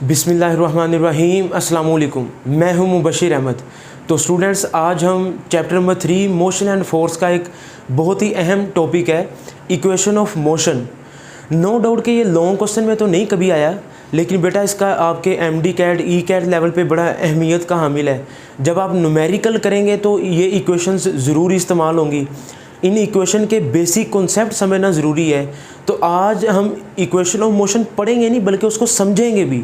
बिस्मिल्लाहिर्रहमानिर्रहीम अस्सलाम वालेकुम। मैं हूं मुबशिर अहमद। तो स्टूडेंट्स, आज हम chapter number 3 motion and force का एक बहुत ही अहम टॉपिक है, equation of motion. No doubt कि ये लॉन्ग क्वेश्चन में तो नहीं कभी आया, लेकिन बेटा इसका आपके MD कैट कैट लेवल पे बड़ा अहमियत का हामिल है। जब आप न्यूमेरिकल करेंगे तो ये इक्वेशंस ज़रूर इस्तेमाल होंगी। इन इक्वेशन के बेसिक कॉन्सेप्ट समझना ज़रूरी है। तो आज हम इक्वेशन ऑफ मोशन पढ़ेंगे नहीं बल्कि उसको समझेंगे भी।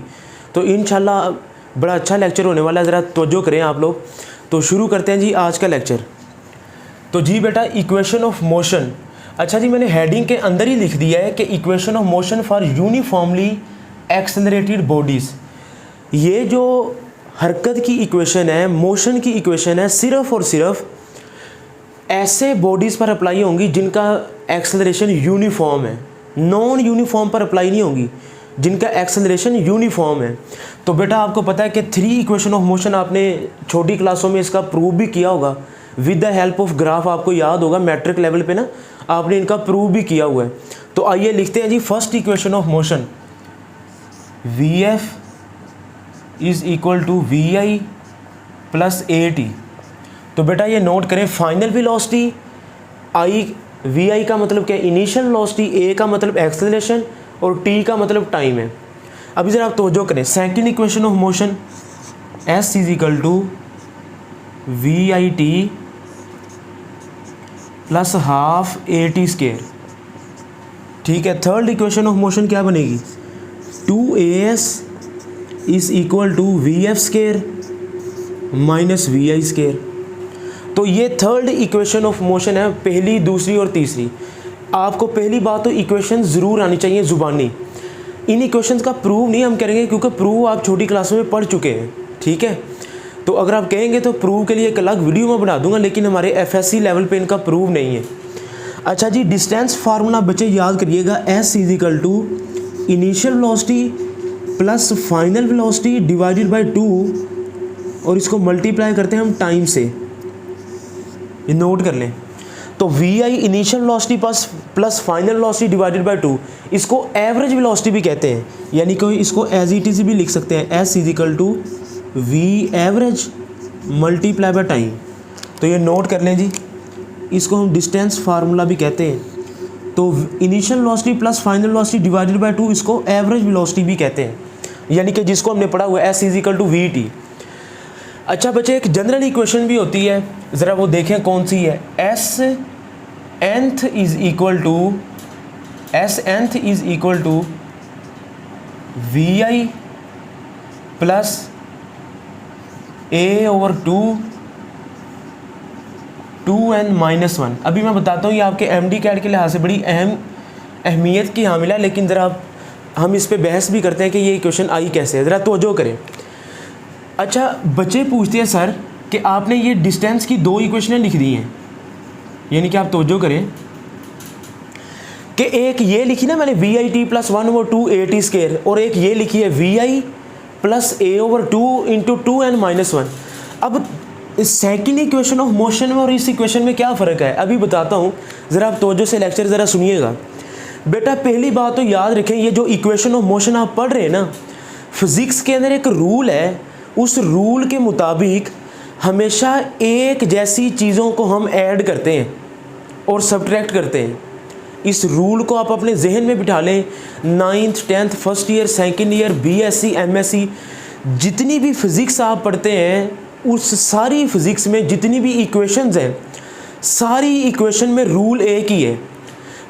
तो इंशाल्लाह बड़ा अच्छा लेक्चर होने वाला है, ज़रा तवज्जो करें आप लोग। तो शुरू करते हैं जी आज का लेक्चर। तो जी बेटा, इक्वेशन ऑफ मोशन। अच्छा जी, मैंने हेडिंग के अंदर ही लिख दिया है कि equation of motion for uniformly accelerated bodies. ये जो हरकत की इक्वेशन है, मोशन की इक्वेशन है, सिर्फ़ और सिर्फ ऐसे बॉडीज़ पर अप्लाई होंगी जिनका एक्सेलरेशन यूनिफॉर्म है। नॉन यूनिफॉर्म पर अप्लाई नहीं होंगी, जिनका एक्सेलरेशन यूनिफॉर्म है। तो बेटा आपको पता है कि 3 इक्वेशन ऑफ मोशन आपने छोटी क्लासों में इसका प्रूव भी किया होगा with the help of graph. आपको याद होगा मैट्रिक लेवल पे ना आपने इनका प्रूव भी किया हुआ है। तो आइए लिखते हैं जी first equation of motion, VF is equal to VI plus AT। तो बेटा ये नोट करें, फाइनल वेलोसिटी I, VI का मतलब क्या है, इनिशियल वेलोसिटी, A का मतलब एक्सेलरेशन और T का मतलब टाइम है। अभी ज़रा आप तवज्जो करें, second equation of motion S is equal to VIT plus half AT square. ठीक है, थर्ड इक्वेशन ऑफ मोशन क्या बनेगी, 2AS is equal to VF square minus VI square. तो ये थर्ड इक्वेशन ऑफ मोशन है, पहली, दूसरी और तीसरी। आपको पहली बात तो इक्वेशन ज़रूर आनी चाहिए ज़ुबानी। इन इक्वेशंस का प्रूव नहीं हम करेंगे क्योंकि प्रूव आप छोटी क्लासों में पढ़ चुके हैं। ठीक है, तो अगर आप कहेंगे तो प्रूव के लिए एक अलग वीडियो मैं बना दूंगा, लेकिन हमारे FSC लेवल पे इनका प्रूव नहीं है। अच्छा जी, डिस्टेंस फार्मूला बच्चे याद करिएगा, S is equal to initial velocity plus final velocity divided by 2 और इसको मल्टीप्लाई करते हैं हम टाइम से। ये नोट कर लें। तो VI initial velocity plus final velocity divided by 2, इसको एवरेज वेलोसिटी भी कहते हैं, यानी कि इसको एज इट इज़ भी लिख सकते हैं, S is equal to V average multiply by time. तो ये नोट कर लें जी, इसको हम डिस्टेंस फार्मूला भी कहते हैं। तो initial velocity plus final velocity divided by 2, इसको एवरेज वेलोसिटी भी कहते हैं, यानी कि जिसको हमने पढ़ा हुआ है S is equal to VT। अच्छा बच्चे, एक जनरल इक्वेशन भी होती है, ज़रा वो देखें कौन सी है। S nth is equal to VI plus A/2 2n minus 1। अभी मैं बताता हूँ ये आपके MD कैट के लिहाज से बड़ी अहमियत की हामिल है, लेकिन ज़रा हम इस पे बहस भी करते हैं कि ये इक्वेशन आई कैसे है, ज़रा तवज्जो करें। अच्छा बच्चे पूछते हैं सर कि आपने ये डिस्टेंस की 2 इक्वेशनें लिख दी हैं, यानी कि आप तवज्जो करें कि एक ये लिखी ना मैंने VIT प्लस 1/2 AT स्केयर, और एक ये लिखी है VI plus A/2 into 2n minus 1। अब सेकेंड इक्वेशन ऑफ मोशन में और इस इक्वेशन में क्या फ़र्क है अभी बताता हूँ, ज़रा आप तवज्जो से लेक्चर ज़रा सुनिएगा। बेटा पहली बात तो याद रखें, ये जो इक्वेशन ऑफ मोशन आप पढ़ रहे हैं ना, फिज़िक्स के अंदर एक रूल है, उस रूल के मुताबिक हमेशा एक जैसी चीज़ों को हम ऐड करते हैं और सब्ट्रैक्ट करते हैं। इस रूल को आप अपने जहन में बिठा लें। 9th 10th first year, second year, BSc MSc, जितनी भी फ़िज़िक्स आप पढ़ते हैं, उस सारी फ़िज़िक्स में जितनी भी इक्वेशंस हैं, सारी इक्वेशन में रूल एक ही है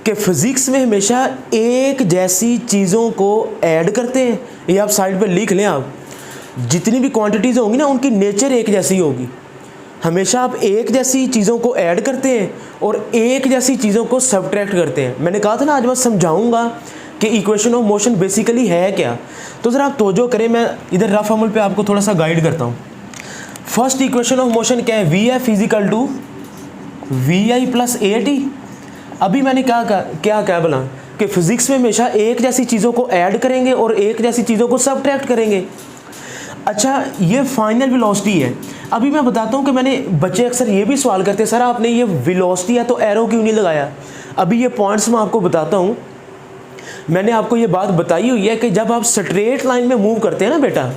कि फ़िज़िक्स में हमेशा एक जैसी चीज़ों को ऐड करते हैं। ये आप साइड पर लिख लें, आप जितनी भी क्वांटिटीज़ होंगी ना उनकी नेचर एक जैसी होगी। हमेशा आप एक जैसी चीज़ों को ऐड करते हैं और एक जैसी चीज़ों को सब्ट्रैक्ट करते हैं। मैंने कहा था ना आज मैं समझाऊंगा कि इक्वेशन ऑफ मोशन बेसिकली है क्या। तो ज़रा आप तवज्जो करें, मैं इधर रफ अमल पे आपको थोड़ा सा गाइड करता हूँ। फर्स्ट इक्वेशन ऑफ मोशन क्या है, VF is equal to VI plus AT। अभी मैंने क्या बोला कि फ़िज़िक्स में हमेशा एक जैसी चीज़ों को ऐड करेंगे और एक जैसी चीज़ों को सब्ट्रैक्ट करेंगे। अच्छा ये फाइनल वेलोसिटी है। अभी मैं बताता हूँ कि मैंने, बच्चे अक्सर ये भी सवाल करते हैं, सर आपने ये वेलोसिटी है तो एरो क्यों नहीं लगाया। अभी ये पॉइंट्स मैं आपको बताता हूँ। मैंने आपको ये बात बताई हुई है कि जब आप स्ट्रेट लाइन में मूव करते हैं ना बेटा,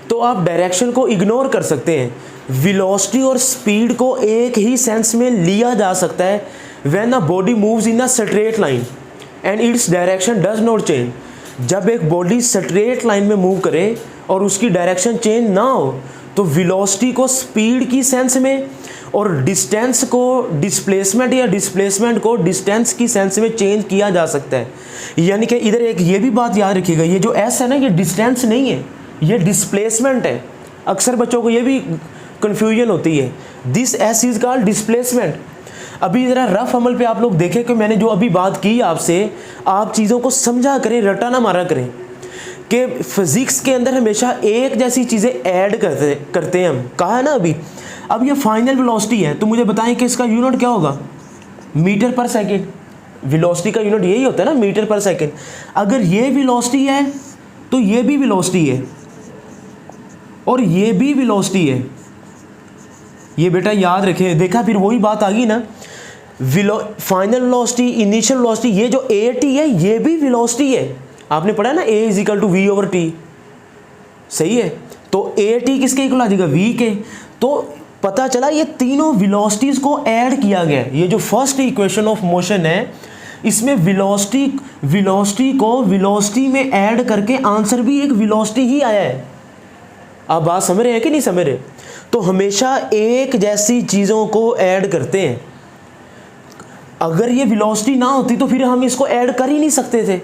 तो आप डायरेक्शन को इग्नोर कर सकते हैं। वेलोसिटी और स्पीड को एक ही सेंस में लिया जा सकता है when a body moves in a straight line and its direction does not change. जब एक बॉडी स्ट्रेट लाइन में मूव करे और उसकी डायरेक्शन चेंज ना हो, तो वेलोसिटी को स्पीड की सेंस में और डिस्टेंस को डिस्प्लेसमेंट या डिस्प्लेसमेंट को डिस्टेंस की सेंस में चेंज किया जा सकता है। यानी कि इधर एक ये भी बात याद रखिएगा, ये जो एस है ना, ये डिस्टेंस नहीं है, ये डिस्प्लेसमेंट है। अक्सर बच्चों को ये भी कन्फ्यूजन होती है, this S is called displacement. अभी ज़रा रफ अमल पे आप लोग देखें कि मैंने जो अभी बात की आपसे, आप चीज़ों को समझा करें, रटा ना मारा करें कि फिज़िक्स के अंदर हमेशा एक जैसी चीज़ें ऐड करते हैं हम। कहा है ना अभी। अब ये फाइनल वेलोसिटी है, तो मुझे बताएं कि इसका यूनिट क्या होगा? मीटर पर सेकेंड। वेलोसिटी का यूनिट यही होता है ना, मीटर पर सेकेंड। अगर ये वेलोसिटी है तो ये भी वेलोसिटी है और ये भी वेलोसिटी है। ये बेटा याद रखें। देखा, फिर वही बात आ गई ना, फाइनल वेलोसिटी, इनिशियल वेलोसिटी, ये जो ए टी है ये भी वेलोसिटी है। आपने पढ़ा ना, A is equal to V over T, सही है। तो ए टी किसके इक्वल आ जाएगा? वी के। तो पता चला ये तीनों वेलोसिटीज को ऐड किया गया है। ये जो फर्स्ट इक्वेशन ऑफ मोशन है, इसमें वेलोसिटी को वेलोसिटी में ऐड करके आंसर भी एक वेलोसिटी ही आया है। आप बात समझ रहे हैं कि नहीं समझ रहे? तो हमेशा एक जैसी चीज़ों को ऐड करते हैं। अगर ये वेलोसिटी ना होती तो फिर हम इसको ऐड कर ही नहीं सकते थे।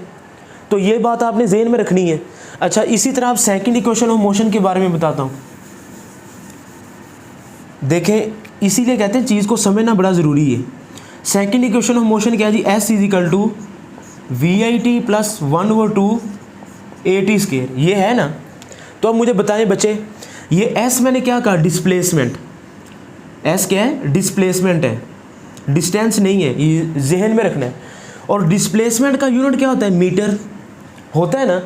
तो ये बात आपने ज़हन में रखनी है। अच्छा, इसी तरह आप सेकंड इक्वेशन ऑफ मोशन के बारे में बताता हूँ। देखें, इसीलिए कहते हैं चीज़ को समझना बड़ा ज़रूरी है। सेकंड इक्वेशन ऑफ मोशन क्या है जी? S is equal to V I T plus 1/2 A T square, ये है ना। तो अब मुझे बताएं बच्चे, ये एस मैंने क्या कहा? डिस्प्लेसमेंट। एस क्या है? डिस्प्लेसमेंट है, डिस्टेंस नहीं है, ये जहन में रखना है। और डिस्प्लेसमेंट का यूनिट क्या होता है? मीटर होता है ना।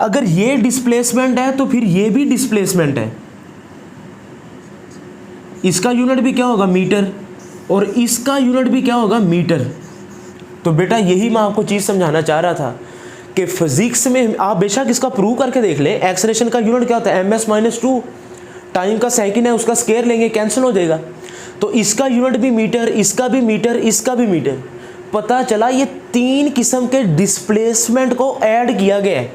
अगर ये डिस्प्लेसमेंट है तो फिर ये भी डिस्प्लेसमेंट है, इसका यूनिट भी क्या होगा? मीटर। और इसका यूनिट भी क्या होगा? मीटर। तो बेटा यही मैं आपको चीज़ समझाना चाह रहा था कि फिजिक्स में आप बेशक इसका प्रूव करके देख लें। एक्सलेरेशन का यूनिट क्या होता है? ms-2। टाइम का सेकंड है, उसका स्क्वायर लेंगे, कैंसिल हो जाएगा। तो इसका यूनिट भी मीटर, इसका भी मीटर, इसका भी मीटर। पता चला ये तीन किस्म के डिस्प्लेसमेंट को ऐड किया गया है।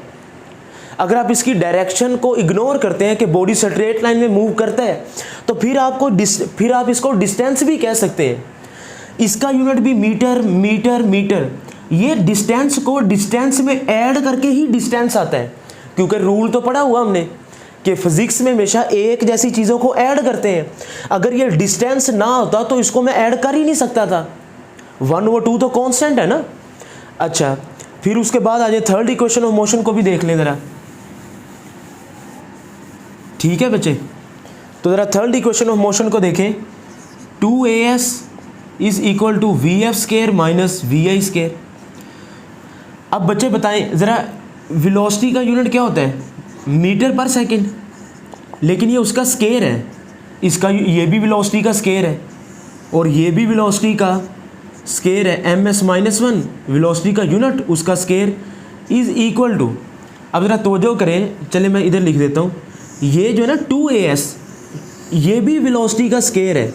अगर आप इसकी डायरेक्शन को इग्नोर करते हैं कि बॉडी स्ट्रेट लाइन में मूव करता है, तो फिर आप इसको डिस्टेंस भी कह सकते हैं। इसका यूनिट भी मीटर, मीटर, मीटर। ये डिस्टेंस को डिस्टेंस में ऐड करके ही डिस्टेंस आता है, क्योंकि रूल तो पढ़ा हुआ हमने कि फिजिक्स में हमेशा एक जैसी चीज़ों को ऐड करते हैं। अगर ये डिस्टेंस ना होता तो इसको मैं ऐड कर ही नहीं सकता था। 1/2 तो कांस्टेंट है ना। अच्छा, फिर उसके बाद आ जाए थर्ड इक्वेशन ऑफ मोशन को भी देख लें ज़रा। ठीक है बच्चे, तो ज़रा थर्ड इक्वेशन ऑफ मोशन को देखें। 2as is equal to V F square minus V I square. अब बच्चे बताएं ज़रा, वेलोसिटी का यूनिट क्या होता है? मीटर पर सेकंड, लेकिन ये उसका स्केयर है। इसका ये भी वेलोसिटी का स्केयर है और ये भी वेलोसिटी का स्केयर है। ms-1 वेलोसिटी का यूनिट, उसका स्केयर इज़ इक्वल टू, अब ज़रा तवज्जो करें, चले मैं इधर लिख देता हूँ। ये जो है ना 2as, ये भी वेलोसिटी का स्केयर है,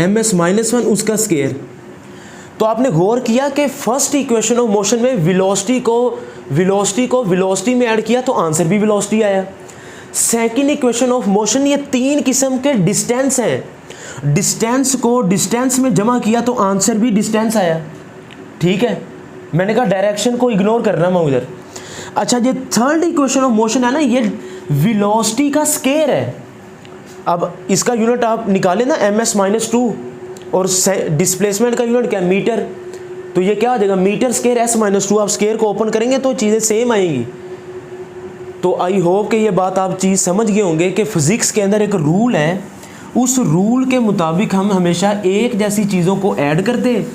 ms-1 उसका स्केयर। तो आपने गौर किया कि फर्स्ट इक्वेशन ऑफ मोशन में वेलोसिटी को वेलोसिटी में ऐड किया तो आंसर भी वेलोसिटी आया। सेकंड इक्वेशन ऑफ मोशन, ये तीन किस्म के डिस्टेंस हैं, डिस्टेंस को डिस्टेंस में जमा किया तो आंसर भी डिस्टेंस आया। ठीक है, मैंने कहा डायरेक्शन को इग्नोर करना मैं उधर। अच्छा, ये थर्ड इक्वेशन ऑफ मोशन है ना, ये वेलोसिटी का स्केयर है। अब इसका यूनिट आप निकालें ना, ms-2, और डिस्प्लेसमेंट का यूनिट क्या है? मीटर। तो ये क्या आ जाएगा? Metre square s-2। आप स्केयर को ओपन करेंगे तो चीज़ें सेम आएंगी। तो आई होप कि ये बात आप चीज़ समझ गए होंगे कि फिज़िक्स के अंदर एक रूल है, उस रूल के मुताबिक हम हमेशा एक जैसी चीज़ों को ऐड करते हैं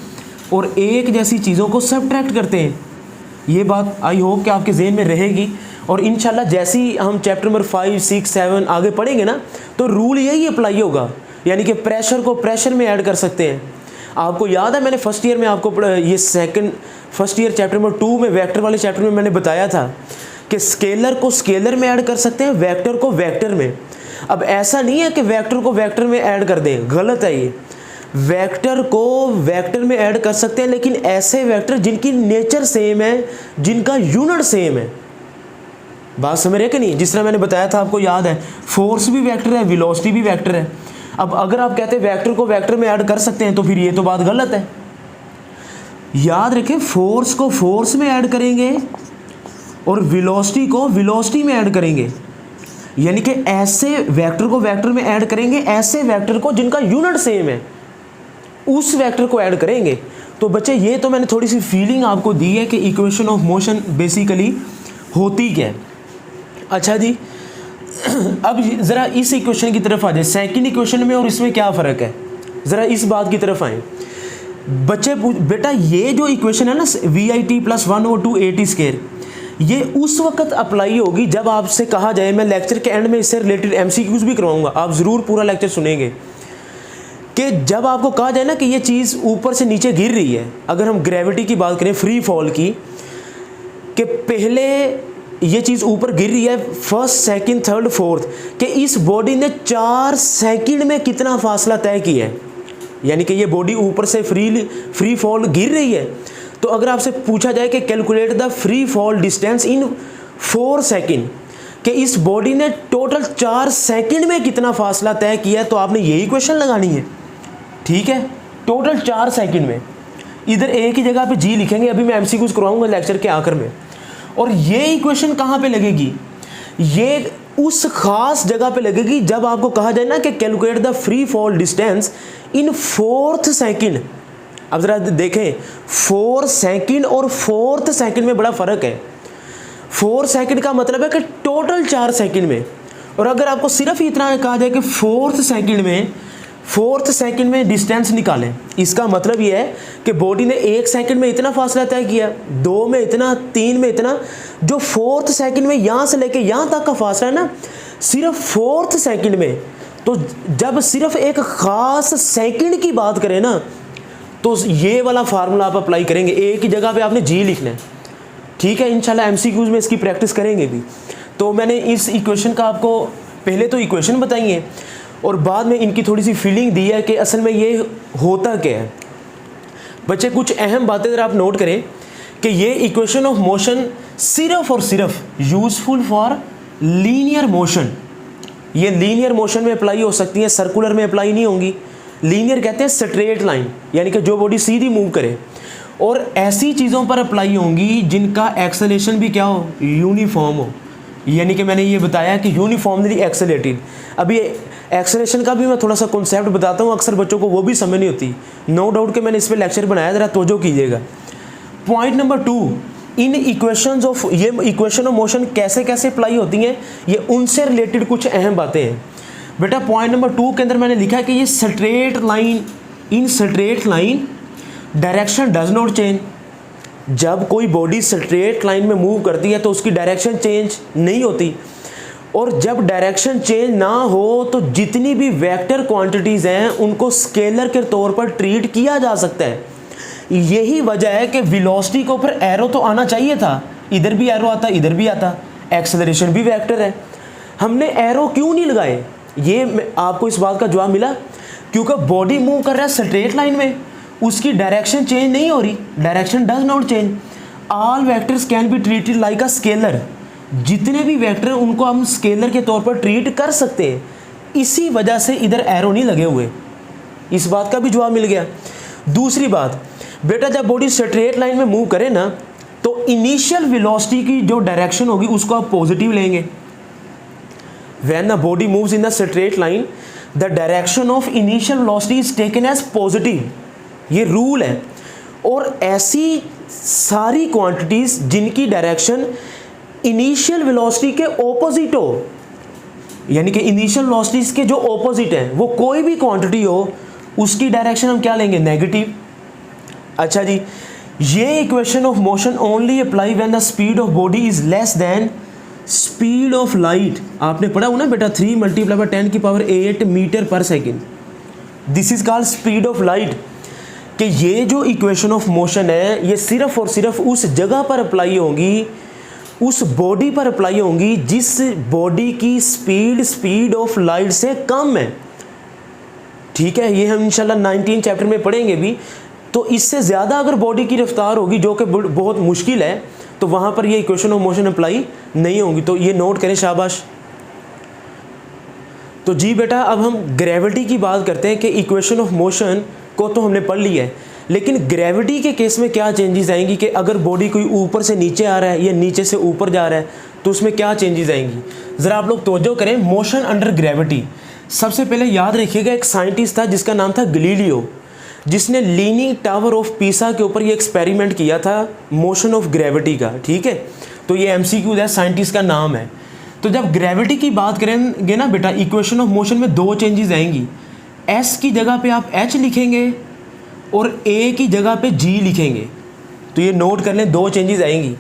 और एक जैसी चीज़ों को सब्ट्रैक्ट करते हैं। ये बात आई होप कि आपके जहन में रहेगी। और इंशाल्लाह जैसे ही हम चैप्टर नंबर 5, 6, 7 आगे पढ़ेंगे ना, तो रूल यही अप्लाई होगा। यानी कि प्रेशर को प्रेशर में ऐड कर सकते हैं, आपको याद है मैंने फर्स्ट ईयर में आपको फर्स्ट ईयर चैप्टर नंबर 2 में वेक्टर वाले चैप्टर में मैंने बताया था कि स्केलर को स्केलर में ऐड कर सकते हैं, वेक्टर को वेक्टर में। अब ऐसा नहीं है कि वेक्टर को वेक्टर में ऐड कर दें, गलत है ये। वेक्टर को वेक्टर में ऐड कर सकते हैं, लेकिन ऐसे वेक्टर जिनकी नेचर सेम है, जिनका यूनिट सेम है। बात समझ रहे कि नहीं? जिस तरह मैंने बताया था, आपको याद है, फोर्स भी वेक्टर है, वेलोसिटी भी वेक्टर है। अब अगर आप कहते हैं वेक्टर को वेक्टर में ऐड कर सकते हैं, तो फिर ये तो बात गलत है। याद रखें, फोर्स को फोर्स में ऐड करेंगे और वेलोसिटी को वेलोसिटी में ऐड करेंगे, यानी कि ऐसे वेक्टर को वेक्टर में ऐड करेंगे, ऐसे वेक्टर को जिनका यूनिट सेम है उस वेक्टर को ऐड करेंगे। तो बच्चे ये तो मैंने थोड़ी सी फीलिंग आपको दी है कि इक्वेशन ऑफ मोशन बेसिकली होती क्या है। अच्छा जी, अब ज़रा इस इक्वेशन की तरफ आ जाए। सेकंड इक्वेशन में और इसमें क्या फ़र्क है, ज़रा इस बात की तरफ आए बच्चे। बेटा ये जो इक्वेशन है ना, VIT + 1/2 AT², ये उस वक्त अप्लाई होगी जब आपसे कहा जाए, मैं लेक्चर के एंड में इससे रिलेटेड MCQs भी करवाऊंगा, आप ज़रूर पूरा लेक्चर सुनेंगे, कि जब आपको कहा जाए ना कि ये चीज़ ऊपर से नीचे गिर रही है। अगर हम ग्रेविटी की बात करें, फ्री फॉल की, कि पहले ये चीज़ ऊपर गिर रही है, फर्स्ट, सेकंड, थर्ड, फोर्थ, कि इस बॉडी ने 4 सेकंड में कितना फासला तय किया है, यानी कि ये बॉडी ऊपर से फ्री फॉल गिर रही है। तो अगर आपसे पूछा जाए कि calculate the free fall distance in 4 second, कि इस बॉडी ने टोटल 4 सेकंड में कितना फासला तय किया है, तो आपने यही क्वेश्चन लगानी है। ठीक है, टोटल 4 सेकंड में। इधर एक ही जगह पे जी लिखेंगे, अभी मैं MCQs करवाऊंगा लेक्चर के आखिर में। और ये इक्वेशन कहाँ पे लगेगी, ये उस खास जगह पे लगेगी जब आपको कहा जाए ना कि calculate the free fall distance in 4th second. अब ज़रा देखें, 4 सेकंड और 4th सेकंड में बड़ा फ़र्क है। 4 सेकंड का मतलब है कि टोटल 4 सेकंड में, और अगर आपको सिर्फ इतना कहा जाए कि 4th सेकंड में डिस्टेंस निकालें, इसका मतलब ये है कि बॉडी ने 1 सेकंड में इतना फासला तय किया, 2 में इतना, 3 में इतना। जो 4th सेकंड में यहाँ से लेके यहाँ तक का फासला है ना, सिर्फ 4th सेकंड में। तो जब सिर्फ एक ख़ास सेकंड की बात करें ना, तो ये वाला फार्मूला आप अप्लाई करेंगे। एक ही जगह पे आपने जी लिखना है। ठीक है, इंशाल्लाह MCQs में इसकी प्रैक्टिस करेंगे भी। तो मैंने इस इक्वेशन का आपको पहले तो इक्वेशन बताई है और बाद में इनकी थोड़ी सी फीलिंग दी है कि असल में ये होता क्या है। बच्चे कुछ अहम बातें अगर आप नोट करें कि ये इक्वेशन ऑफ मोशन सिर्फ और सिर्फ यूज़फुल फॉर लीनियर मोशन। ये लीनियर मोशन में अप्लाई हो सकती है, सर्कुलर में अप्लाई नहीं होंगी। लीनियर कहते हैं स्ट्रेट लाइन, यानी कि जो बॉडी सीधी मूव करे। और ऐसी चीज़ों पर अप्लाई होंगी जिनका एक्सेलेरेशन भी क्या हो, यूनिफॉर्म हो। यानी कि मैंने ये बताया कि यूनिफॉर्मली एक्सेलेरेटेड। अभी एक्सेलेरेशन का भी मैं थोड़ा सा कॉन्सेप्ट बताता हूँ, अक्सर बच्चों को वो भी समझ नहीं होती। नो डाउट कि मैंने इस पर लेक्चर बनाया, ज़रा तवज्जो कीजिएगा। Point number 2, in equations of, ये इक्वेशन ऑफ मोशन कैसे कैसे अप्लाई होती हैं, ये उनसे रिलेटेड कुछ अहम बातें हैं। बेटा पॉइंट नंबर 2 के अंदर मैंने लिखा है कि ये straight line, in straight line direction does not change. जब कोई बॉडी स्ट्रेट लाइन में मूव करती है तो उसकी डायरेक्शन चेंज नहीं होती। और जब डायरेक्शन चेंज ना हो तो जितनी भी वेक्टर क्वांटिटीज़ हैं उनको स्केलर के तौर पर ट्रीट किया जा सकता है। यही वजह है कि वेलोसिटी के ऊपर एरो तो आना चाहिए था, इधर भी एरो आता, इधर भी आता। एक्सेलरेशन भी वेक्टर है, हमने एरो क्यों नहीं लगाए? ये आपको इस बात का जवाब मिला क्योंकि बॉडी मूव कर रहा है स्ट्रेट लाइन में, उसकी डायरेक्शन चेंज नहीं हो रही। Direction does not change. All vectors can be treated like a scalar. जितने भी वेक्टर हैं उनको हम स्केलर के तौर पर ट्रीट कर सकते हैं, इसी वजह से इधर एरो नहीं लगे हुए। इस बात का भी जवाब मिल गया। दूसरी बात बेटा, जब बॉडी स्ट्रेट लाइन में मूव करे ना तो इनिशियल वेलोसिटी की जो डायरेक्शन होगी उसको आप पॉजिटिव लेंगे। When the body moves in the straight line the direction of initial velocity is taken as positive, ये रूल है। और ऐसी सारी क्वांटिटीज जिनकी डायरेक्शन इनिशियल वेलोसिटी के ऑपोजिट हो, यानी कि इनिशियल वेलोसिटीज के जो ऑपोजिट है, वो कोई भी क्वांटिटी हो, उसकी डायरेक्शन हम क्या लेंगे, नेगेटिव। अच्छा जी, ये equation of motion only apply when the speed of body is less than speed of light. आपने पढ़ा हो ना बेटा, 3 × 10⁸ मीटर पर second, this is called speed of light. कि ये जो इक्वेशन ऑफ मोशन है ये सिर्फ और सिर्फ उस जगह पर अप्लाई होगी, उस बॉडी पर अप्लाई होंगी जिस बॉडी की स्पीड ऑफ लाइट से कम है। ठीक है, ये हम इंशाल्लाह 19 चैप्टर में पढ़ेंगे भी। तो इससे ज़्यादा अगर बॉडी की रफ्तार होगी जो कि बहुत मुश्किल है, तो वहाँ पर ये इक्वेशन ऑफ मोशन अप्लाई नहीं होंगी। तो ये नोट करें, शाबाश। तो जी बेटा, अब हम ग्रेविटी की बात करते हैं कि इक्वेशन ऑफ मोशन को तो हमने पढ़ लिया है, लेकिन ग्रेविटी के केस में क्या चेंजेस आएंगी कि अगर बॉडी कोई ऊपर से नीचे आ रहा है या नीचे से ऊपर जा रहा है तो उसमें क्या चेंजेस आएंगी। ज़रा आप लोग तवज्जो करें। मोशन अंडर ग्रेविटी, सबसे पहले याद रखिएगा एक साइंटिस्ट था जिसका नाम था गैलीलियो, जिसने लीनिंग टावर ऑफ पीसा के ऊपर ये एक्सपेरिमेंट किया था मोशन ऑफ ग्रेविटी का। ठीक है, तो ये MCQ है, साइंटिस्ट का नाम है। तो जब ग्रेविटी की बात करेंगे ना बेटा, इक्वेशन ऑफ मोशन में दो चेंजेस आएंगी। S की जगह पे आप H लिखेंगे और A की जगह पे G लिखेंगे। तो ये नोट कर लें, दो चेंजेस आएंगी।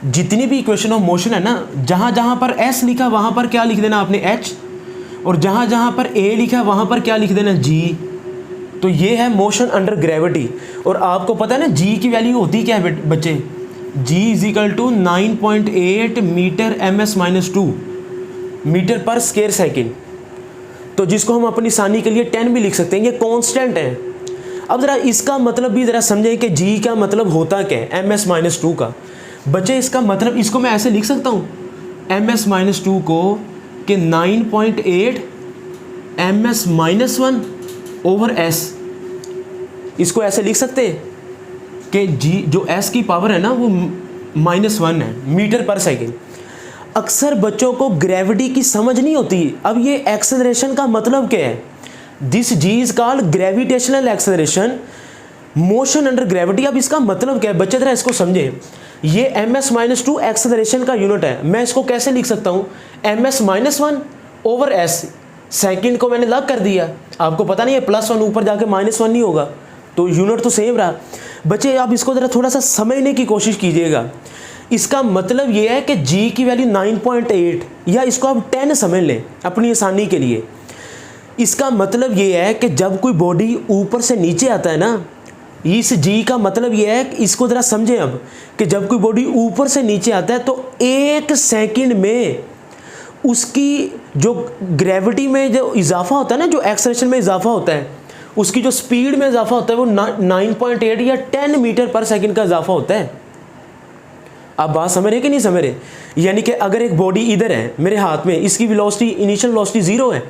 जितनी भी इक्वेशन ऑफ मोशन है ना, जहाँ जहाँ पर S लिखा वहाँ पर क्या लिख देना आपने H, और जहाँ जहाँ पर A लिखा वहाँ पर क्या लिख देना G। तो ये है मोशन अंडर ग्रेविटी। और आपको पता है ना G की वैल्यू होती क्या है बच्चे, G = 9.8 मीटर ms-2 मीटर पर स्क्वायर सेकेंड। तो जिसको हम अपनी आसानी के लिए 10 भी लिख सकते हैं, ये कांस्टेंट है। अब ज़रा इसका मतलब भी ज़रा समझें कि G का मतलब होता क्या है ms-2 का। बच्चे इसका मतलब, इसको मैं ऐसे लिख सकता हूँ ms-2 को कि 9.8 ms-1 ओवर s। इसको ऐसे लिख सकते हैं कि G जो S की पावर है ना वो -1 है मीटर पर सेकेंड। अक्सर बच्चों को ग्रेविटी की समझ नहीं होती। अब ये एक्सेलरेशन का मतलब क्या है, this G is called gravitational acceleration, motion under gravity. अब इसका मतलब क्या है बच्चे, जरा इसको समझें। ये ms-2 एक्सेलरेशन का यूनिट है। मैं इसको कैसे लिख सकता हूँ, ms-1 ओवर s। सेकंड को मैंने लग कर दिया, आपको पता नहीं है +1 ऊपर जाके -1 नहीं होगा, तो यूनिट तो सेम रहा। बच्चे आप इसको ज़रा थोड़ा सा समझने की कोशिश कीजिएगा। इसका मतलब ये है कि G की वैल्यू 9.8, या इसको आप 10 समझ लें अपनी आसानी के लिए। इसका मतलब ये है कि जब कोई बॉडी ऊपर से नीचे आता है ना, इस G का मतलब ये है कि इसको ज़रा समझें अब, कि जब कोई बॉडी ऊपर से नीचे आता है तो 1 सेकंड में उसकी जो ग्रेविटी में जो इजाफा होता है ना, जो एक्सेलरेशन में इजाफा होता है, उसकी जो स्पीड में इजाफा होता है वो 9.8 या 10 मीटर पर सेकंड का इजाफा होता है। आप बात समझ रहे कि नहीं समझ रहे? यानी कि अगर एक बॉडी इधर है मेरे हाथ में, इसकी वेलोसिटी, इनिशियल वेलोसिटी 0 है,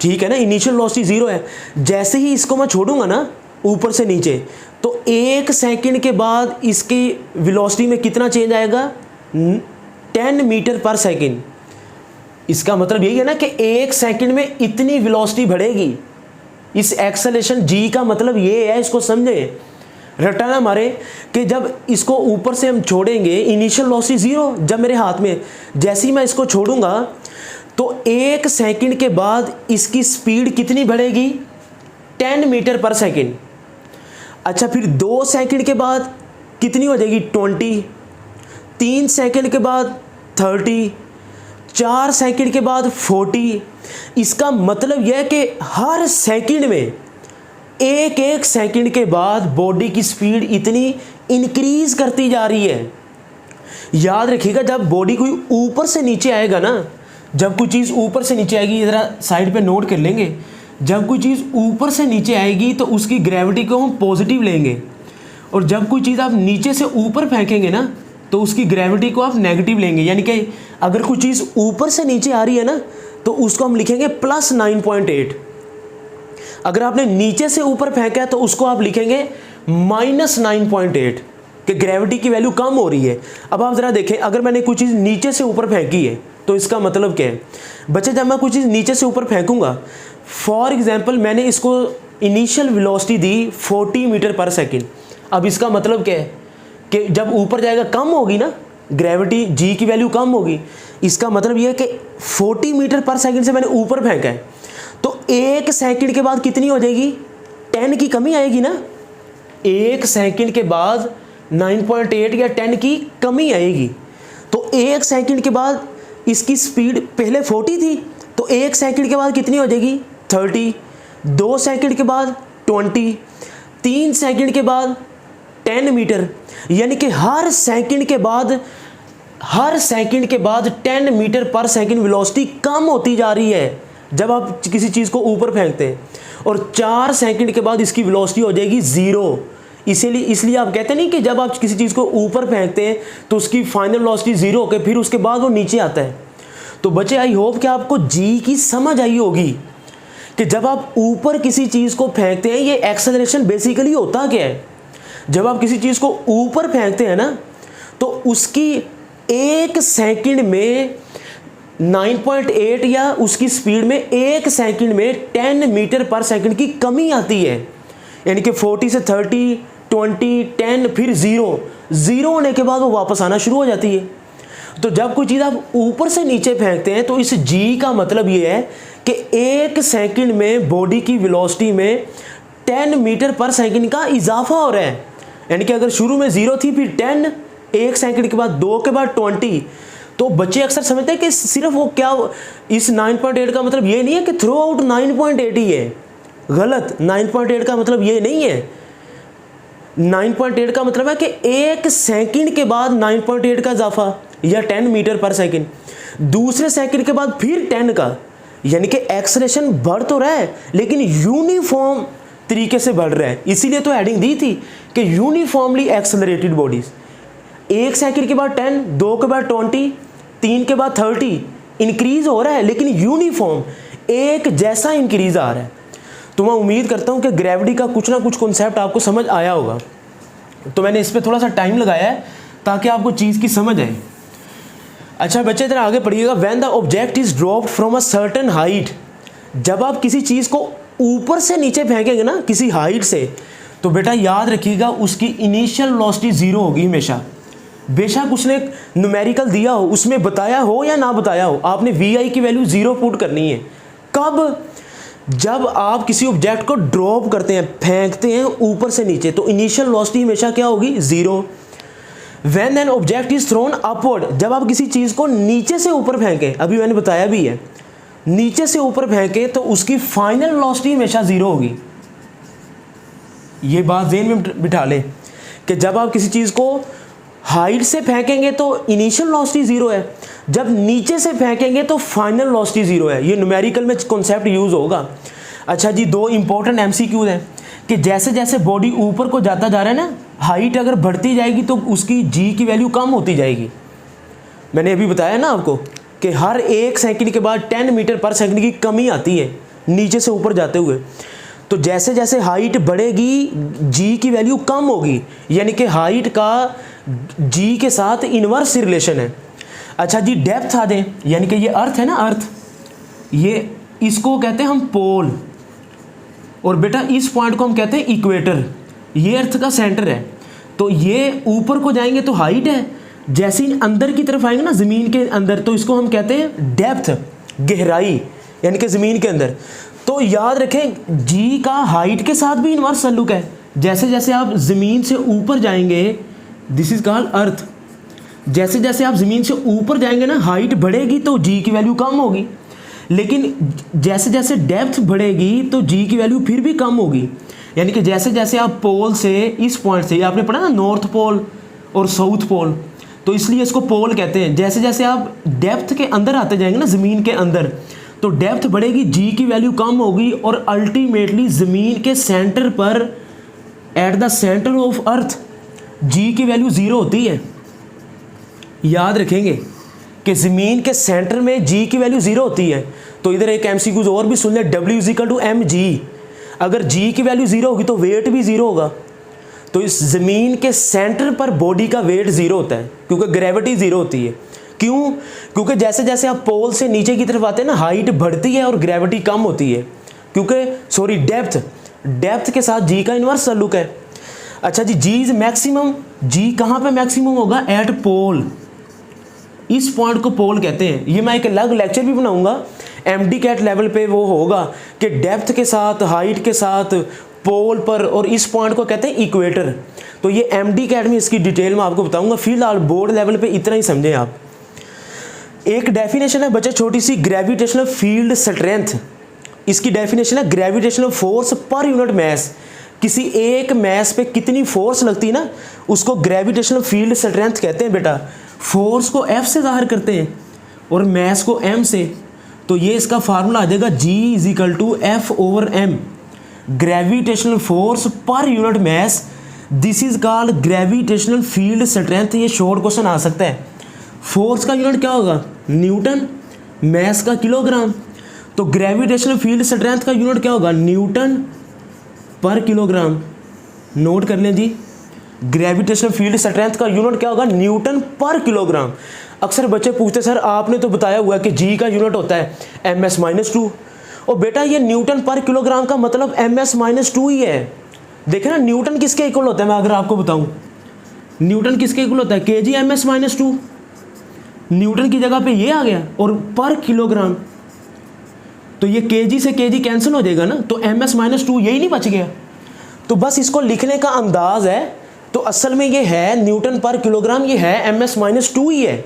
ठीक है ना, इनिशियल वेलोसिटी 0 है। जैसे ही इसको मैं छोड़ूंगा ना ऊपर से नीचे, तो 1 सेकंड के बाद इसकी वेलोसिटी में कितना चेंज आएगा, 10 मीटर पर सेकंड। इसका मतलब यही है ना कि 1 सेकंड में इतनी वेलोसिटी बढ़ेगी। इस एक्सेलरेशन G का मतलब ये है, इसको समझें, रटा ना मारे, कि जब इसको ऊपर से हम छोड़ेंगे, इनिशियल वेलोसिटी 0 जब मेरे हाथ में, जैसे ही मैं इसको छोड़ूंगा तो 1 सेकंड के बाद इसकी स्पीड कितनी बढ़ेगी, 10 मीटर पर सेकंड। अच्छा, फिर 2 सेकंड के बाद कितनी हो जाएगी, 20, 3 सेकंड के बाद 30, 4 सेकंड के बाद 40। इसका मतलब यह है कि हर सेकंड में, एक सेकंड के बाद बॉडी की स्पीड इतनी इंक्रीज करती जा रही है। याद रखिएगा, जब बॉडी कोई ऊपर से नीचे आएगा ना, जब कोई चीज़ ऊपर से नीचे आएगी, ज़रा साइड पे नोट कर लेंगे, जब कोई चीज़ ऊपर से नीचे आएगी तो उसकी ग्रेविटी को हम पॉजिटिव लेंगे, और जब कोई चीज़ आप नीचे से ऊपर फेंकेंगे ना तो उसकी ग्रेविटी को आप नेगेटिव लेंगे। यानी कि अगर कोई चीज़ ऊपर से नीचे आ रही है ना तो उसको हम लिखेंगे +9.8। अगर आपने नीचे से ऊपर फेंका है तो उसको आप लिखेंगे -9.8, कि ग्रेविटी की वैल्यू कम हो रही है। अब आप ज़रा देखें, अगर मैंने कोई चीज़ नीचे से ऊपर फेंकी है तो इसका मतलब क्या है बच्चे, जब मैं कोई चीज़ नीचे से ऊपर फेंकूंगा, फॉर एग्जांपल मैंने इसको इनिशियल वेलोसिटी दी 40 मीटर पर सेकंड। अब इसका मतलब क्या है कि जब ऊपर जाएगा कम होगी ना ग्रेविटी, G की वैल्यू कम होगी। इसका मतलब यह है कि 40 मीटर पर सेकंड से मैंने ऊपर फेंका है, तो 1 सेकंड के बाद कितनी हो जाएगी, 10 की कमी आएगी ना। 1 सेकंड के बाद 9.8 या 10 की कमी आएगी। तो 1 सेकंड के बाद इसकी स्पीड पहले 40 थी, तो 1 सेकंड के बाद कितनी हो जाएगी, 30, 2 सेकंड के बाद 20, 3 सेकंड के बाद 10 मीटर, यानी कि हर सेकंड के बाद 10 मीटर पर सेकंड वेलोसिटी कम होती जा रही है जब आप किसी चीज़ को ऊपर फेंकते हैं, और 4 सेकंड के बाद इसकी वेलोसिटी हो जाएगी 0। इसलिए आप कहते नहीं कि जब आप किसी चीज़ को ऊपर फेंकते हैं तो उसकी फाइनल वेलोसिटी 0 होकर फिर उसके बाद वो नीचे आता है। तो बच्चे, आई होप कि आपको जी की समझ आई होगी कि जब आप ऊपर किसी चीज़ को फेंकते हैं, ये एक्सेलरेशन बेसिकली होता क्या है। जब आप किसी चीज़ को ऊपर फेंकते हैं ना, तो उसकी 1 सेकंड में 9.8 या उसकी स्पीड में 1 सेकंड में 10 मीटर पर सेकंड की कमी आती है, यानी कि 40 से 30, 20, 10 फिर 0 होने के बाद वो वापस आना शुरू हो जाती है। तो जब कोई चीज़ आप ऊपर से नीचे फेंकते हैं तो इस जी का मतलब ये है कि 1 सेकंड में बॉडी की वेलोसिटी में 10 मीटर पर सेकंड का इजाफा हो रहा है। यानी कि अगर शुरू में 0 थी, फिर 10, 1 सेकंड के बाद 2 के बाद 20। तो बच्चे अक्सर समझते हैं कि सिर्फ वो क्या, इस 9.8 का मतलब ये नहीं है कि थ्रू आउट 9.8 ही है। गलत, 9.8 का मतलब ये नहीं है। 9.8 का मतलब है कि 1 सेकंड के बाद 9.8 का इजाफा या 10 मीटर पर सेकंड, दूसरे सेकंड के बाद फिर 10 का, यानी कि एक्सेलरेशन बढ़ तो रहा है लेकिन यूनिफॉर्म तरीके से बढ़ रहा है। इसीलिए तो हेडिंग दी थी कि यूनिफॉर्मली एक्सेलरेटेड बॉडीज। 1 सेकंड के बाद 10, 2 के बाद 20, 3 के बाद 30 इंक्रीज हो रहा है, लेकिन यूनिफॉर्म एक जैसा इंक्रीज आ रहा है। तो मैं उम्मीद करता हूं कि ग्रेविटी का कुछ ना कुछ कॉन्सेप्ट आपको समझ आया होगा। तो मैंने इस पर थोड़ा सा टाइम लगाया है ताकि आपको चीज़ की समझ आए। अच्छा बच्चे, इधर आगे पढ़िएगा। When the object is dropped from a certain height, जब आप किसी चीज़ को ऊपर से नीचे फेंकेंगे ना किसी हाइट से, तो बेटा याद रखिएगा उसकी इनिशियल वेलोसिटी 0 होगी हमेशा। बेशक उसने न्यूमेरिकल दिया हो, उसमें बताया हो या ना बताया हो, आपने vi की वैल्यू 0 पुट करनी है। कब? जब आप किसी ऑब्जेक्ट को ड्रॉप करते हैं, फेंकते हैं ऊपर से नीचे, तो इनिशियल वेलोसिटी हमेशा क्या होगी? 0। When an object is throne upward, जब आप किसी चीज़ को नीचे से ऊपर फेंकें, अभी मैंने बताया भी है, नीचे से ऊपर फेंकें तो उसकी फाइनल वेलोसिटी हमेशा 0 होगी। ये बात ज़हन में बिठा लें कि जब आप किसी चीज़ को हाइट से फेंकेंगे तो इनिशियल वेलोसिटी 0 है, जब नीचे से फेंकेंगे तो फाइनल वेलोसिटी 0 है। ये न्यूमेरिकल में कॉन्सेप्ट यूज़ होगा। अच्छा जी, 2 इंपॉर्टेंट MCQ हैं कि जैसे जैसे बॉडी ऊपर को जाता जा रहा है ना, हाइट अगर बढ़ती जाएगी तो उसकी जी की वैल्यू कम होती जाएगी। मैंने अभी बताया ना आपको कि हर 1 सेकंड के बाद 10 मीटर पर सेकंड की कमी आती है नीचे से ऊपर जाते हुए। तो जैसे जैसे हाइट बढ़ेगी जी की वैल्यू कम होगी, यानी कि हाइट का जी के साथ इनवर्स रिलेशन है। अच्छा जी, डेप्थ आ जाए, यानी कि ये अर्थ है ना, अर्थ, ये इसको कहते हैं हम पोल, और बेटा इस पॉइंट को हम कहते हैं इक्वेटर। ये अर्थ का सेंटर है। तो ये ऊपर को जाएंगे तो हाइट है, जैसे ही अंदर की तरफ आएंगे ना ज़मीन के अंदर, तो इसको हम कहते हैं डेप्थ, गहराई, यानी कि ज़मीन के अंदर। तो याद रखें जी का हाइट के साथ भी इनवर्स ताल्लुक है। जैसे जैसे आप ज़मीन से ऊपर जाएंगे, दिस इज कॉल्ड अर्थ, जैसे जैसे आप ज़मीन से ऊपर जाएंगे ना, हाइट बढ़ेगी तो जी की वैल्यू कम होगी, लेकिन जैसे जैसे डेप्थ बढ़ेगी तो जी की वैल्यू फिर भी कम होगी। यानी कि जैसे जैसे आप पोल से, इस पॉइंट से, आपने पढ़ा ना नॉर्थ पोल और साउथ पोल, तो इसलिए इसको पोल कहते हैं। जैसे जैसे आप डेप्थ के अंदर आते जाएंगे ना, ज़मीन के अंदर, तो डेप्थ बढ़ेगी, जी की वैल्यू कम होगी, और अल्टीमेटली ज़मीन के सेंटर पर, at the centre of earth, G की वैल्यू 0 होती है। याद रखेंगे कि ज़मीन के सेंटर में जी की वैल्यू 0 होती है। तो इधर एक MCQ और भी सुन ले, W = mg। अगर जी की वैल्यू 0 होगी तो वेट भी 0 होगा। तो इस ज़मीन के सेंटर पर बॉडी का वेट 0 होता है, क्योंकि ग्रेविटी 0 होती है। क्यों? क्योंकि जैसे जैसे आप पोल से नीचे की तरफ आते हैं ना, हाइट बढ़ती है और ग्रेविटी कम होती है, क्योंकि डेप्थ के साथ जी का इनवर्स ताल्लुक है। अच्छा जी, जी इज मैक्सिमम, जी कहाँ पे मैक्सिमम होगा? एट पोल। इस पॉइंट को पोल कहते हैं। ये मैं एक अलग लेक्चर भी बनाऊंगा, MD कैट लेवल पे वो होगा कि डेप्थ के साथ, हाइट के साथ, पोल पर, और इस पॉइंट को कहते हैं इक्वेटर। तो ये MD कैट में इसकी डिटेल में आपको बताऊंगा। फिलहाल बोर्ड लेवल पे इतना ही समझें आप। एक डेफिनेशन है बच्चे छोटी सी, ग्रेविटेशनल फील्ड स्ट्रेंथ। इसकी डेफिनेशन है ग्रेविटेशनल फोर्स पर यूनिट मास। किसी एक मैस पे कितनी फोर्स लगती है ना, उसको ग्रेविटेशनल फील्ड स्ट्रेंथ कहते हैं बेटा। फोर्स को F से ज़ाहिर करते हैं और मैस को M से। तो ये इसका फार्मूला आ जाएगा G = F/m, ग्रेविटेशनल फोर्स पर unit mass. This is called gravitational field strength. ये शॉर्ट क्वेश्चन आ सकता है। फोर्स का यूनिट क्या होगा? न्यूटन, मैस का किलोग्राम। तो ग्रेविटेशनल फील्ड स्ट्रेंथ का यूनिट क्या होगा? न्यूटन पर किलोग्राम। नोट कर लें जी, ग्रेविटेशनल फील्ड स्ट्रेंथ का यूनिट क्या होगा? न्यूटन पर किलोग्राम। अक्सर बच्चे पूछते सर आपने तो बताया हुआ कि जी का यूनिट होता है ms-2। और बेटा ये न्यूटन पर किलोग्राम का मतलब ms-2 ही है। देखें ना, न्यूटन किसके इक्वल होता है? मैं अगर आपको बताऊं, न्यूटन किसके इक्वल होता है? kg ms-2। न्यूटन की जगह पे ये आ गया और पर किलोग्राम, तो ये kg से kg कैंसिल हो जाएगा ना, तो ms-2 यही नहीं बच गया। तो बस इसको लिखने का अंदाज है, तो असल में ये है न्यूटन पर किलोग्राम, ये है ms-2 ही है।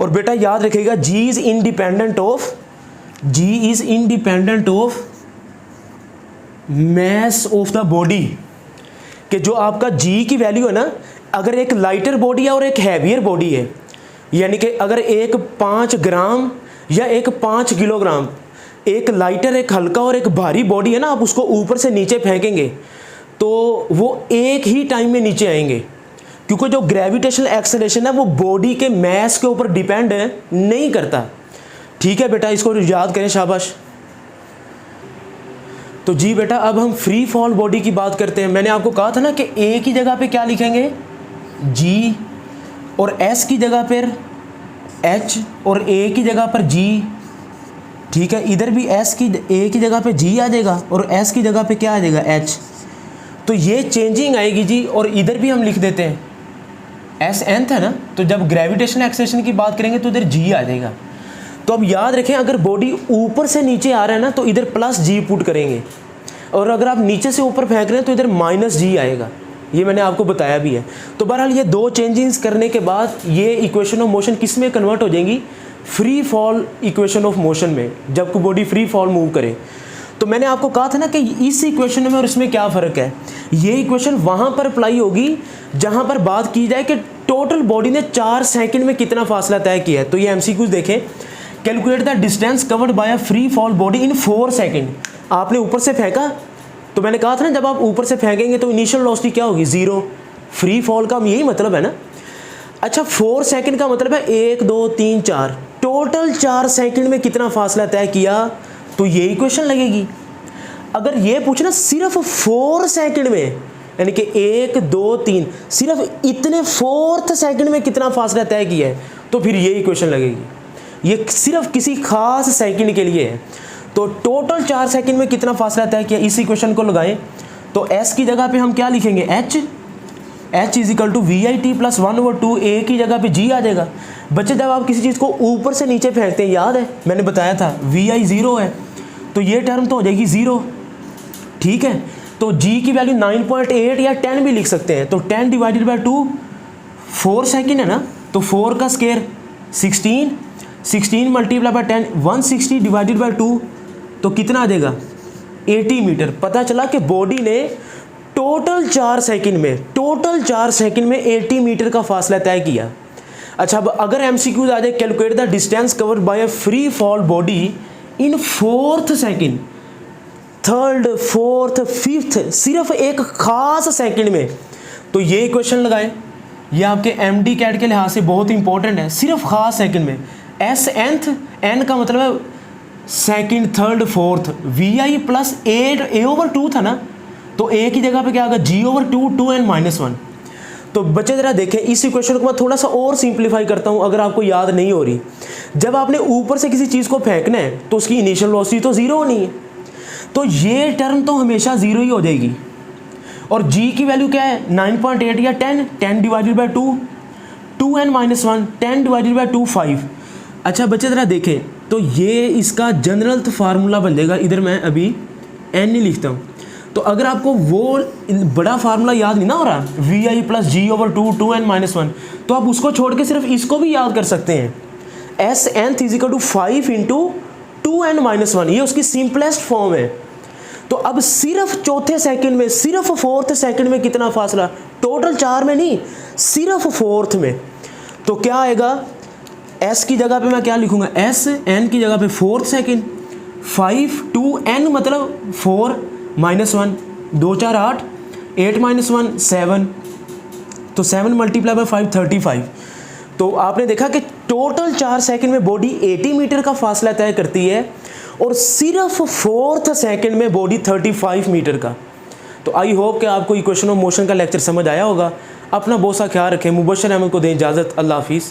और बेटा याद रखिएगा G is independent of mass of the body. कि जो आपका G की वैल्यू है ना, अगर एक लाइटर बॉडी है और एक हैवियर बॉडी है, यानी कि अगर एक 5 ग्राम या एक 5 किलोग्राम, एक लाइटर, एक हल्का और एक भारी बॉडी है ना, आप उसको ऊपर से नीचे फेंकेंगे तो वो एक ही टाइम में नीचे आएंगे, क्योंकि जो ग्रेविटेशनल एक्सेलरेशन है वो बॉडी के मैस के ऊपर डिपेंड नहीं करता। ठीक है बेटा, इसको याद करें, शाबाश। तो जी बेटा अब हम फ्री फॉल बॉडी की बात करते हैं। मैंने आपको कहा था ना कि ए की जगह पे क्या लिखेंगे? G, और S की जगह पर H, और A की जगह पर G। ठीक है, इधर भी A की जगह पे G आ जाएगा और S की जगह पे क्या आ जाएगा? H। तो ये चेंजिंग आएगी जी, और इधर भी हम लिख देते हैं S nth है ना, तो जब ग्रेविटेशनल एक्सेलरेशन की बात करेंगे तो इधर G आ जाएगा। तो अब याद रखें, अगर बॉडी ऊपर से नीचे आ रहा है ना तो इधर +G पुट करेंगे, और अगर आप नीचे से ऊपर फेंक रहे हैं तो इधर -G आएगा। ये मैंने आपको बताया भी है। तो बहरहाल ये दो चेंजिंग्स करने के बाद ये इक्वेशन ऑफ मोशन किस में कन्वर्ट हो जाएंगी? Free fall equation of motion में, जब कोई बॉडी फ्री फॉल मूव करे। तो मैंने आपको कहा था ना कि इस इक्वेशन में और इसमें क्या फ़र्क है। ये इक्वेशन वहाँ पर अप्लाई होगी जहाँ पर बात की जाए कि टोटल बॉडी ने 4 सेकंड में कितना फासला तय किया है। तो ये MCQs देखें, calculate the distance covered by a free fall body in 4 second. आपने ऊपर से फेंका, तो मैंने कहा था ना जब आप ऊपर से फेंकेंगे तो इनिशियल वेलोसिटी क्या होगी? 0। फ्री फॉल का यही मतलब है ना। अच्छा, 4 सेकंड का मतलब है 1 2 3 4, टोटल 4 सेकंड में कितना फासला तय किया, तो ये इक्वेशन लगेगी। अगर ये पूछना सिर्फ 4 सेकंड में, यानी कि 1 2 3, सिर्फ इतने 4th सेकंड में कितना फासला तय किया है, तो फिर ये इक्वेशन लगेगी। ये सिर्फ किसी खास सेकंड के लिए है। तो टोटल 4 सेकंड में कितना फासला तय किया, इस इक्वेशन को लगाएं। तो S की जगह पे हम क्या लिखेंगे? H = VIT + 1/2। A की जगह पे G आ जाएगा। बच्चे जब आप किसी चीज़ को ऊपर से नीचे फेंकते हैं, याद है मैंने बताया था VI 0 है, तो ये टर्म तो हो जाएगी 0। ठीक है, तो G की वैल्यू 9.8 या 10 भी लिख सकते हैं। तो 10 / 2, 4 सेकंड है ना, तो 4 का स्क्वायर 16, 16 × 10, 160 / 2, तो कितना आ जाएगा? 80 मीटर। पता चला कि बॉडी ने टोटल 4 सेकंड में 80 मीटर का फासला तय किया। अच्छा, अब अगर MCQ आ जाए, calculate the distance covered by a free fall body in 4th second, 3rd, 4th, 5th, सिर्फ एक खास सेकंड में, तो ये इक्वेशन लगाएं। ये आपके MD कैट के लिहाज से बहुत इंपॉर्टेंट है। सिर्फ खास सेकंड में S nth, n का मतलब है second, 3rd, 4th, VI + 8 A/2 था ना, तो A की जगह पे क्या होगा? G/2 2n-1। तो बच्चे ज़रा देखें, इस इक्वेशन को मैं थोड़ा सा और सिंप्लीफाई करता हूँ अगर आपको याद नहीं हो रही। जब आपने ऊपर से किसी चीज़ को फेंकना है तो उसकी इनिशियल वेलोसिटी तो 0 होनी है, तो ये टर्म तो हमेशा 0 ही हो जाएगी। और G की वैल्यू क्या है? 9.8 या 10, 10 / 2, 2n-1, 10 / 2 5। अच्छा बच्चे ज़रा देखें, तो ये इसका जनरल फार्मूला बन जाएगा। इधर मैं अभी n नहीं लिखता हूँ, तो अगर आपको वो बड़ा फार्मूला याद नहीं ना हो रहा, VI + G/2 2n-1, तो आप उसको छोड़ के सिर्फ इसको भी याद कर सकते हैं। S nth = 5 × 2n-1, ये उसकी सिंपलेस्ट फॉर्म है। तो अब सिर्फ चौथे सेकंड में, सिर्फ फोर्थ सेकंड में कितना फासला, टोटल 4 में नहीं, सिर्फ फोर्थ में। तो क्या आएगा, s की जगह पे मैं क्या लिखूंगा, s, n की जगह पे फोर्थ सेकंड, 5 2 n मतलब 4 -1, 2 4 8, 8 -1 7, तो 7 मल्टीप्लाई बाय 5 35। तो आपने देखा कि टोटल 4 सेकंड में बॉडी 80 मीटर का फासला तय करती है और सिर्फ फोर्थ सेकंड में बॉडी 35 मीटर का। तो आई होप कि आपको इक्वेशन ऑफ मोशन का लेक्चर समझ आया होगा। अपना बहुत सा ख्याल रखें। मुबशर अहमद को दें इजाज़त। अल्लाह हाफिज़।